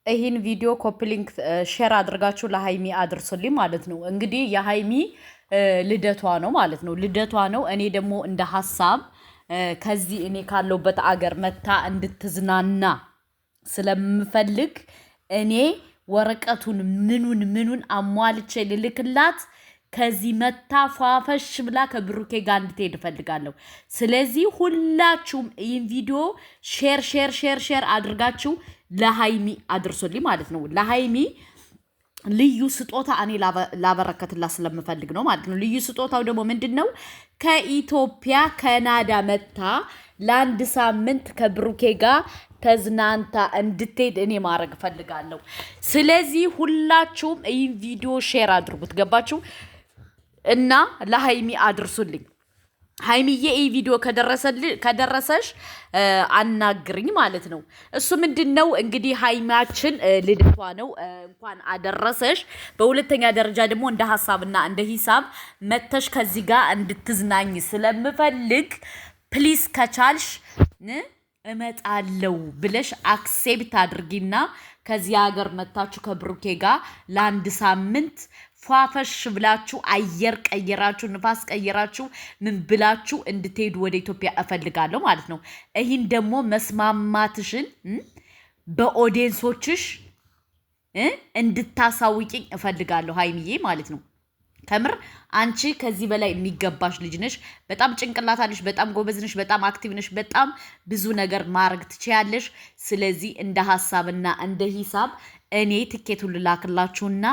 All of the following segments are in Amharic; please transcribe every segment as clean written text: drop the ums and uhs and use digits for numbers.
ይህን ቪዲዮ ኮፒ ሊንክ ሼር አድርጋችሁ ለሃይሚ አድርሱልኝ ማለት ነው። እንግዲህ የሃይሚ ልደቷ ነው ማለት ነው። ልደቷ ነው። እኔ ደግሞ እንደ ሀሳብ ከዚህ እኔ ካለውበት አገር መታ እንድትዝናና ስለምፈልግ እኔ ወረቀቱን ምኑን አሟልቼ ልልክላት ከዚህ መታ ፏፈሽ ብላ ከብሩኬ ጋር እንድትሄድ እፈልጋለሁ። ስለዚህ ሁላችሁም ይህን ቪዲዮ ሼር አድርጋችሁ ለሃይሚ አድርሶልኝ ማለት ነው። ለሃይሚ ልዩ ስጦታ እኔ ላበረከትላት ስለምፈልግ ነው ማለት ነው። ልዩ ስጦታው ደግሞ ምንድን ነው? ከኢትዮጵያ ካናዳ መታ ለአንድ ሳምንት ከብሩኬ ጋር ተዝናንታ እንድትሄድ እኔ ማድረግ እፈልጋለሁ። ስለዚህ ሁላችሁም ይህን ቪዲዮ ሼር አድርጉት። ገባችሁ? እና ለሃይሚ አድርሱልኝ። ሃይሚዬ ይህ ቪዲዮ ከደረሰሽ አናግርኝ ማለት ነው። እሱ ምንድነው እንግዲህ ሃይማችን ልደቷ ነው፣ እንኳን አደረሰሽ። በሁለተኛ ደረጃ ደግሞ እንደ ሀሳብና እንደ ሂሳብ መተሽ ከዚህ ጋር እንድትዝናኝ ስለምፈልግ ፕሊስ ከቻልሽ እመጣለው ብለሽ አክሴፕት አድርጊና ከዚህ ሀገር መታችሁ ከብሩኬ ጋር ለአንድ ሳምንት ፏፈሽ ብላችሁ አየር ቀየራችሁ ንፋስ ቀየራችሁ ምን ብላችሁ እንድትሄዱ ወደ ኢትዮጵያ እፈልጋለሁ ማለት ነው። ይህን ደግሞ መስማማትሽን በኦዲየንሶችሽ እንድታሳውቂኝ እፈልጋለሁ ሃይሚዬ ማለት ነው። ከምር አንቺ ከዚህ በላይ የሚገባሽ ልጅ ነሽ። በጣም ጭንቅላት አለሽ፣ በጣም ጎበዝ ነሽ፣ በጣም አክቲቭ ነሽ፣ በጣም ብዙ ነገር ማድረግ ትችያለሽ። ስለዚህ እንደ ሀሳብና እንደ ሂሳብ እኔ ትኬቱን ልላክላችሁና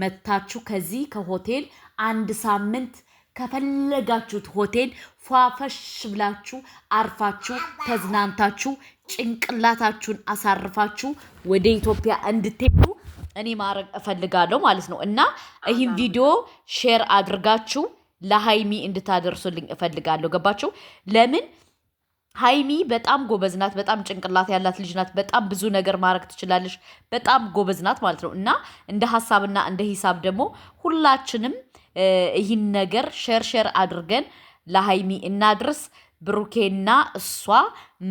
መታችሁ ከዚህ ከሆቴል አንድ ሳምንት ከፈለጋችሁት ሆቴል ፏፈሽ ብላችሁ አርፋችሁ ተዝናንታችሁ ጭንቅላታችሁን አሳርፋችሁ ወደ ኢትዮጵያ እንድትሄዱ እኔ ማድረግ እፈልጋለሁ ማለት ነው። እና ይህን ቪዲዮ ሼር አድርጋችሁ ለሃይሚ እንድታደርሱልኝ እፈልጋለሁ። ገባችሁ? ለምን ሃይሚ በጣም ጎበዝ ናት። በጣም ጭንቅላት ያላት ልጅ ናት። በጣም ብዙ ነገር ማድረግ ትችላለች። በጣም ጎበዝ ናት ማለት ነው። እና እንደ ሀሳብና እንደ ሂሳብ ደግሞ ሁላችንም ይህን ነገር ሼር አድርገን ለሃይሚ እናድርስ። ብሩኬና እሷ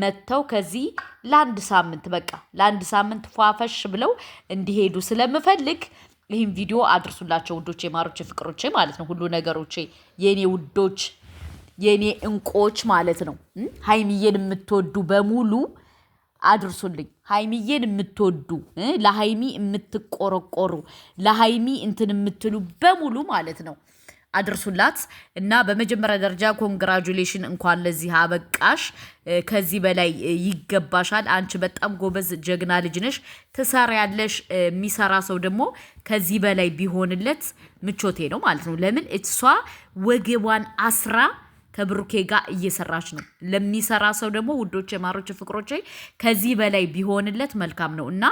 መተው ከዚህ ለአንድ ሳምንት በቃ ለአንድ ሳምንት ፏፈሽ ብለው እንዲሄዱ ስለምፈልግ ይህን ቪዲዮ አድርሱላቸው ውዶቼ፣ ማሮቼ፣ ፍቅሮቼ ማለት ነው። ሁሉ ነገሮቼ የኔ ውዶች የኔ እንቆች ማለት ነው። ሃይሚዬን የምትወዱ በሙሉ አድርሱልኝ። ሃይሚዬን የምትወዱ ለሃይሚ የምትቆረቆሩ ለሃይሚ እንትን የምትሉ በሙሉ ማለት ነው አድርሱላት። እና በመጀመሪያ ደረጃ ኮንግራጁሌሽን፣ እንኳን ለዚህ አበቃሽ። ከዚህ በላይ ይገባሻል። አንቺ በጣም ጎበዝ ጀግና ልጅ ነሽ፣ ትሰሪያለሽ። የሚሰራ ሰው ደግሞ ከዚህ በላይ ቢሆንለት ምቾቴ ነው ማለት ነው። ለምን እሷ ወገቧን አስራ ከብሩኬ ጋር እየሰራች ነው። ለሚሰራ ሰው ደግሞ ውዶቼ፣ ማሮቼ፣ ፍቅሮቼ ከዚህ በላይ ቢሆንለት መልካም ነው። እና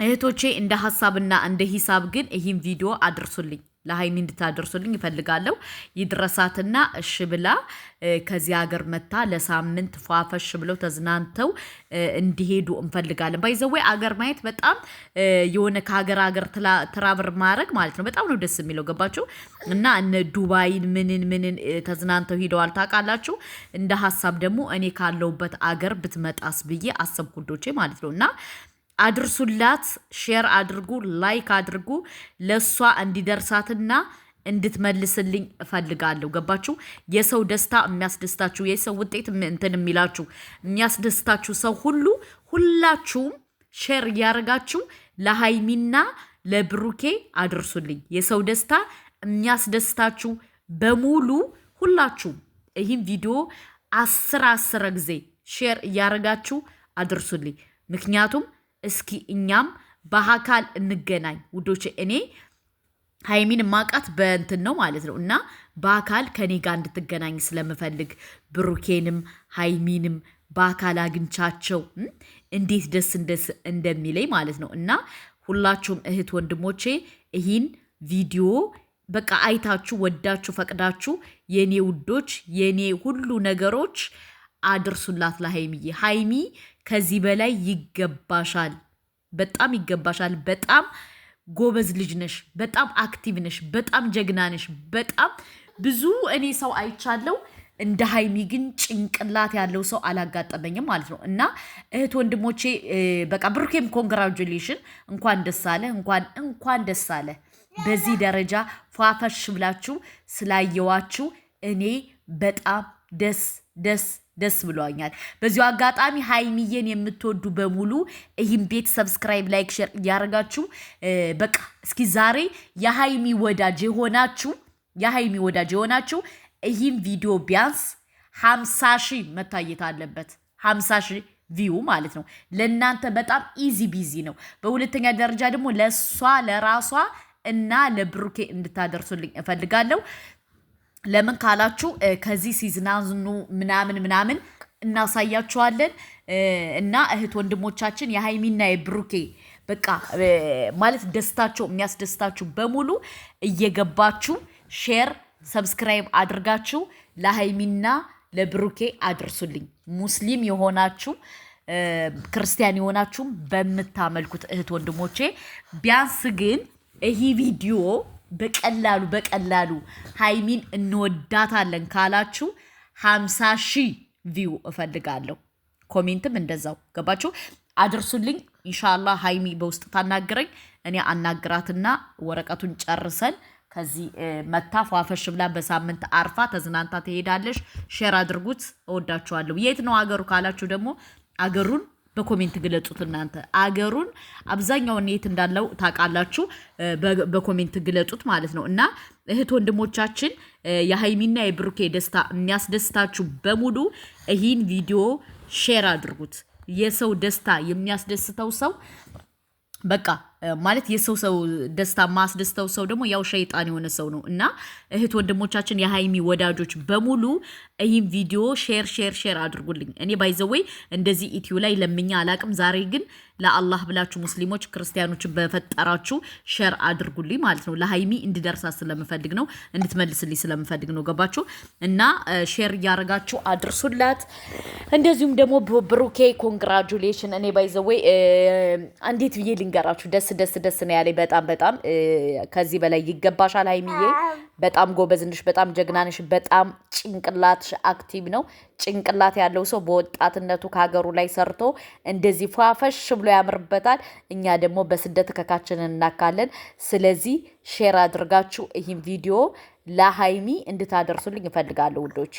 እህቶቼ እንደ ሀሳብና እንደ ሂሳብ ግን ይህን ቪዲዮ አድርሱልኝ፣ ለሃይሚ እንድታደርሱልኝ ይፈልጋለሁ። ይድረሳትና እሺ ብላ ከዚህ ሀገር መታ ለሳምንት ፏፈሽ ብለው ተዝናንተው እንዲሄዱ እንፈልጋለን። ባይዘዌ አገር ማየት በጣም የሆነ ከሀገር ትራቨር ማድረግ ማለት ነው በጣም ነው ደስ የሚለው። ገባችሁ? እና እነ ዱባይን ምንን ተዝናንተው ሂደዋል ታውቃላችሁ። እንደ ሀሳብ ደግሞ እኔ ካለውበት አገር ብትመጣስ ብዬ አሰብኩ ውዶቼ ማለት ነው። እና አድርሱላት፣ ሼር አድርጉ፣ ላይክ አድርጉ። ለሷ እንዲደርሳትና እንድትመልስልኝ እፈልጋለሁ። ገባችሁ? የሰው ደስታ የሚያስደስታችሁ፣ የሰው ውጤት እንትን የሚላችሁ የሚያስደስታችሁ ሰው ሁሉ ሁላችሁም ሼር እያደረጋችሁ ለሃይሚና ለብሩኬ አድርሱልኝ። የሰው ደስታ የሚያስደስታችሁ በሙሉ ሁላችሁም ይህን ቪዲዮ 10 ጊዜ ሼር እያደረጋችሁ አድርሱልኝ። ምክንያቱም እስኪ እኛም በአካል እንገናኝ ውዶቼ። እኔ ሃይሚን ማቃት በእንትን ነው ማለት ነው። እና በአካል ከኔ ጋር እንድትገናኝ ስለምፈልግ ብሩኬንም ሃይሚንም በአካል አግኝቻቸው እንዴት ደስ እንደሚለኝ ማለት ነው። እና ሁላችሁም እህት ወንድሞቼ ይህን ቪዲዮ በቃ አይታችሁ ወዳችሁ ፈቅዳችሁ የኔ ውዶች የኔ ሁሉ ነገሮች አድርሱላት ለሃይሚዬ። ሃይሚ ከዚህ በላይ ይገባሻል፣ በጣም ይገባሻል። በጣም ጎበዝ ልጅ ነሽ፣ በጣም አክቲቭ ነሽ፣ በጣም ጀግና ነሽ። በጣም ብዙ እኔ ሰው አይቻለው እንደ ሀይሚ ግን ጭንቅላት ያለው ሰው አላጋጠመኝም ማለት ነው። እና እህት ወንድሞቼ በቃ ብሩኬም ኮንግራጁሌሽን፣ እንኳን ደስ አለ፣ እንኳን ደስ አለ። በዚህ ደረጃ ፏፈሽ ብላችሁ ስላየዋችሁ እኔ በጣም ደስ ብሎኛል። በዚሁ አጋጣሚ ሀይሚዬን የምትወዱ በሙሉ ይህን ቤት ሰብስክራይብ፣ ላይክ፣ ሼር እያደረጋችሁ በቃ እስኪ ዛሬ የሀይሚ ወዳጅ የሆናችሁ ይህን ቪዲዮ ቢያንስ 50 ሺህ መታየት አለበት። 50 ሺህ ቪው ማለት ነው። ለእናንተ በጣም ኢዚ ቢዚ ነው። በሁለተኛ ደረጃ ደግሞ ለራሷ እና ለብሩኬ እንድታደርሱልኝ እፈልጋለሁ። ለምን ካላችሁ ከዚህ ሲዝናኑ ምናምን እናሳያችኋለን። እና እህት ወንድሞቻችን የሀይሚና የብሩኬ በቃ ማለት ደስታቸው የሚያስደስታችሁ በሙሉ እየገባችሁ ሼር ሰብስክራይብ አድርጋችሁ ለሀይሚና ለብሩኬ አድርሱልኝ። ሙስሊም የሆናችሁ ክርስቲያን የሆናችሁም በምታመልኩት እህት ወንድሞቼ ቢያንስ ግን ይህ ቪዲዮ በቀላሉ ሀይሚን እንወዳታለን ካላችሁ 50 ሺህ ቪው እፈልጋለሁ። ኮሜንትም እንደዛው ገባችሁ አድርሱልኝ። ኢንሻአላህ ሀይሚ በውስጥ ታናግረኝ፣ እኔ አናግራትና ወረቀቱን ጨርሰን ከዚህ መታ ፏፈሽ ብላ በሳምንት አርፋ ተዝናንታ ትሄዳለሽ። ሼር አድርጉት። እወዳችኋለሁ። የት ነው አገሩ ካላችሁ ደግሞ አገሩን በኮሜንት ግለጹት። እናንተ አገሩን አብዛኛውን የት እንዳለው ታውቃላችሁ። በኮሜንት ግለጹት ማለት ነው። እና እህት ወንድሞቻችን የሀይሚና የብሩኬ ደስታ የሚያስደስታችሁ በሙሉ ይህን ቪዲዮ ሼር አድርጉት። የሰው ደስታ የሚያስደስተው ሰው በቃ ማለት የሰው ደስታ ማስደስተው ሰው ደግሞ ያው ሸይጣን የሆነ ሰው ነው። እና እህት ወንድሞቻችን የሀይሚ ወዳጆች በሙሉ ይህን ቪዲዮ ሼር አድርጉልኝ። እኔ ባይዘወይ እንደዚህ ኢትዮ ላይ ለምኛ አላቅም። ዛሬ ግን ለአላህ ብላችሁ ሙስሊሞች ክርስቲያኖች በፈጠራችሁ ሼር አድርጉልኝ ማለት ነው። ለሀይሚ እንድደርሳት ስለምፈልግ ነው፣ እንድትመልስልኝ ስለምፈልግ ነው። ገባችሁ? እና ሼር እያደረጋችሁ አድርሱላት። እንደዚሁም ደግሞ ብሩኬ ኮንግራጁሌሽን። እኔ ባይዘወይ እንዴት ብዬ ልንገራችሁ ደስ ነው ያለኝ። በጣም ከዚህ በላይ ይገባሻል ሀይሚዬ። በጣም ጎበዝ ነሽ፣ በጣም ጀግና ነሽ፣ በጣም ጭንቅላትሽ አክቲቭ ነው። ጭንቅላት ያለው ሰው በወጣትነቱ ከሀገሩ ላይ ሰርቶ እንደዚህ ፏፈሽ ብሎ ያምርበታል። እኛ ደግሞ በስደት ከካችንን እናካለን። ስለዚህ ሼር አድርጋችሁ ይህን ቪዲዮ ለሀይሚ እንድታደርሱልኝ እፈልጋለሁ ውዶች።